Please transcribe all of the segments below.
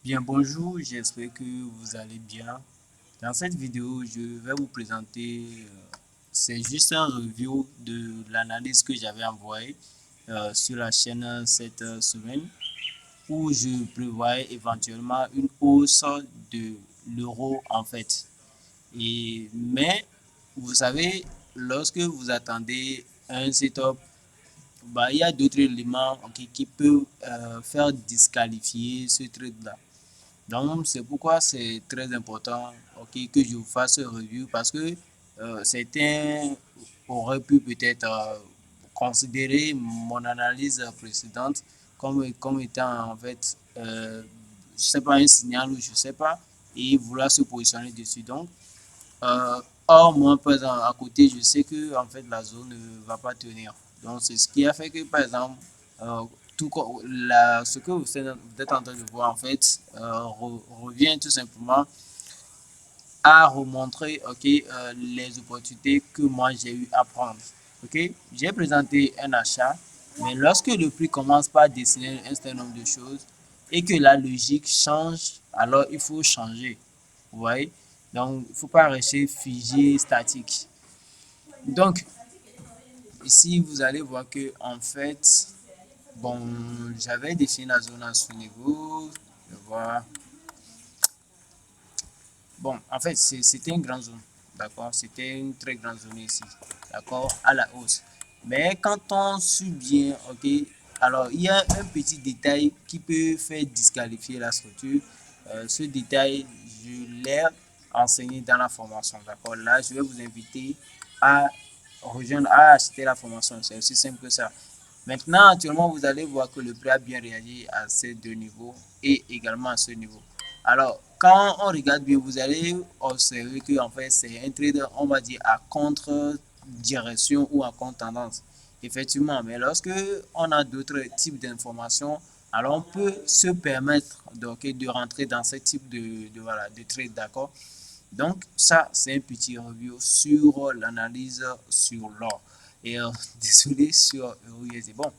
Bien, bonjour, j'espère que vous allez bien. Dans cette vidéo, je vais vous présenter, c'est juste un review de l'analyse que j'avais envoyée sur la chaîne cette semaine où je prévoyais éventuellement une hausse de l'euro en fait. Mais vous savez, lorsque vous attendez un setup, bah, il y a d'autres éléments qui peuvent faire disqualifier ce trade-là. Donc, c'est pourquoi c'est très important que je vous fasse un review parce que certains auraient pu peut-être considérer mon analyse précédente comme étant en fait, je sais pas, un signal ou je sais pas, et vouloir se positionner dessus. Donc, or, moi, par exemple, à côté, je sais que en fait, la zone ne va pas tenir. Donc, c'est ce qui a fait que, par exemple, euh, ce que vous êtes en train de voir, en fait, revient tout simplement à remontrer les opportunités que moi j'ai eu à prendre. J'ai présenté un achat, mais lorsque le prix commence par dessiner un certain nombre de choses et que la logique change, alors il faut changer. Vous voyez? Donc, il ne faut pas rester figé, statique. Donc, ici, vous allez voir que, en fait, bon, j'avais défini la zone à ce niveau. Je vois. Bon, en fait, c'était une grande zone, d'accord? C'était une très grande zone ici, d'accord? À la hausse. Mais quand on suit bien, ok, alors il y a un petit détail qui peut faire disqualifier la structure. Ce détail, je l'ai enseigné dans la formation, d'accord? Là, je vais vous inviter à rejoindre, à acheter la formation. C'est aussi simple que ça. Maintenant, actuellement, vous allez voir que le prix a bien réagi à ces deux niveaux et également à ce niveau. Alors, quand on regarde bien, vous allez observer que en fait, c'est un trade, on va dire, à contre-direction ou à contre-tendance. Effectivement, mais lorsque on a d'autres types d'informations, alors on peut se permettre donc, de rentrer dans ce type voilà, de trade, d'accord? Donc, ça, c'est un petit review sur l'analyse sur l'or. Et désolé sur EUSD. Bon,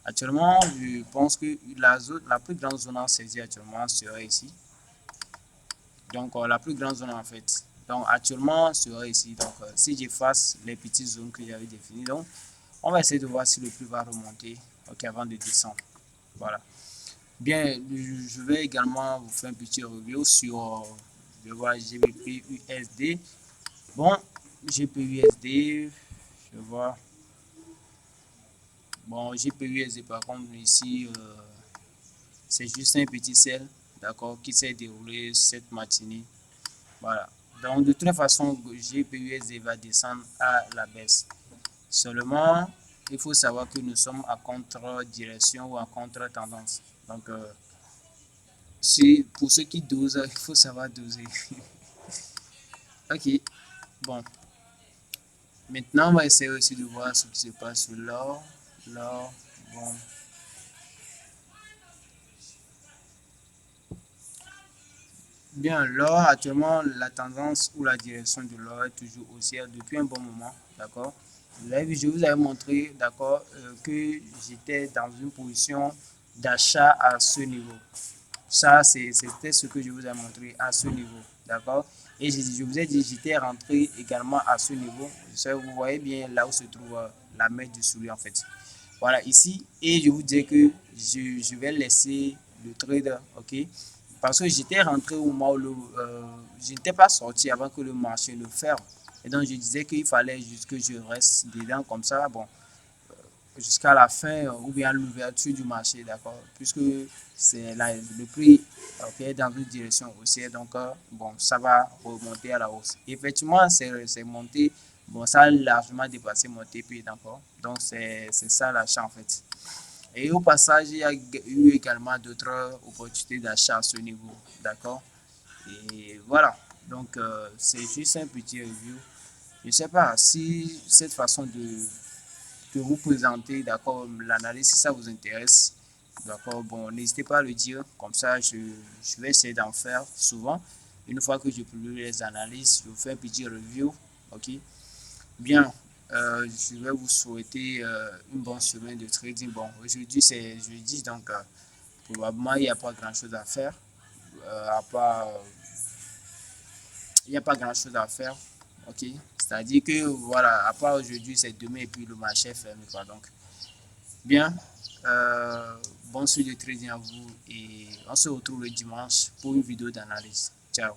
actuellement, je pense que la plus grande zone en saisie actuellement serait ici. Donc, la plus grande zone en fait. Donc, actuellement, serait ici. Donc, si j'efface les petites zones que j'avais définies, donc, on va essayer de voir si le prix va remonter avant de descendre. Voilà. Bien, je vais également vous faire un petit review sur je vois GBP USD. Bon, GPUSD, je vois. Bon, GPUSD par contre ici, c'est juste un petit sel, d'accord, qui s'est déroulé cette matinée. Voilà. Donc de toute façon, GPUSD va descendre à la baisse. Seulement, il faut savoir que nous sommes à contre-direction ou à contre-tendance. Donc, pour ceux qui dosent, il faut savoir doser. Ok, bon. Maintenant, on va essayer aussi de voir ce qui se passe sur l'or. L'or, bon. Bien, l'or, actuellement, la tendance ou la direction de l'or est toujours haussière depuis un bon moment, d'accord? Vous avez vu, je vous avais montré, d'accord, que j'étais dans une position d'achat à ce niveau. Ça, c'était ce que je vous ai montré à ce niveau, d'accord? Et je vous ai dit, j'étais rentré également à ce niveau. Vous voyez bien là où se trouve la main du soulier, en fait. Voilà, ici, et je vous dis que je vais laisser le trade, ok? Parce que j'étais rentré au moment où je n'étais pas sorti avant que le marché le ferme. Et donc, je disais qu'il fallait juste que je reste dedans comme ça, bon, jusqu'à la fin ou bien l'ouverture du marché, d'accord? Puisque c'est là, le prix est dans une direction haussière, donc, bon, ça va remonter à la hausse. Effectivement, c'est monté, bon, ça a largement dépassé mon TP, d'accord? Donc, c'est ça l'achat en fait. Et au passage, il y a eu également d'autres opportunités d'achat à ce niveau. D'accord? Et voilà. Donc, c'est juste un petit review. Je ne sais pas si cette façon de vous présenter, d'accord, l'analyse, si ça vous intéresse, d'accord, bon, n'hésitez pas à le dire. Comme ça, je vais essayer d'en faire souvent. Une fois que je publie les analyses, je vous fais un petit review. OK? Bien, je vais vous souhaiter une bonne semaine de trading. Bon, aujourd'hui c'est jeudi, donc probablement il n'y a pas grand-chose à faire. à part, il n'y a pas grand chose à faire. Ok, c'est-à-dire que voilà, à part aujourd'hui, c'est demain et puis le marché est fermé, quoi. Donc, bien, bon suivi de trading à vous et on se retrouve le dimanche pour une vidéo d'analyse. Ciao.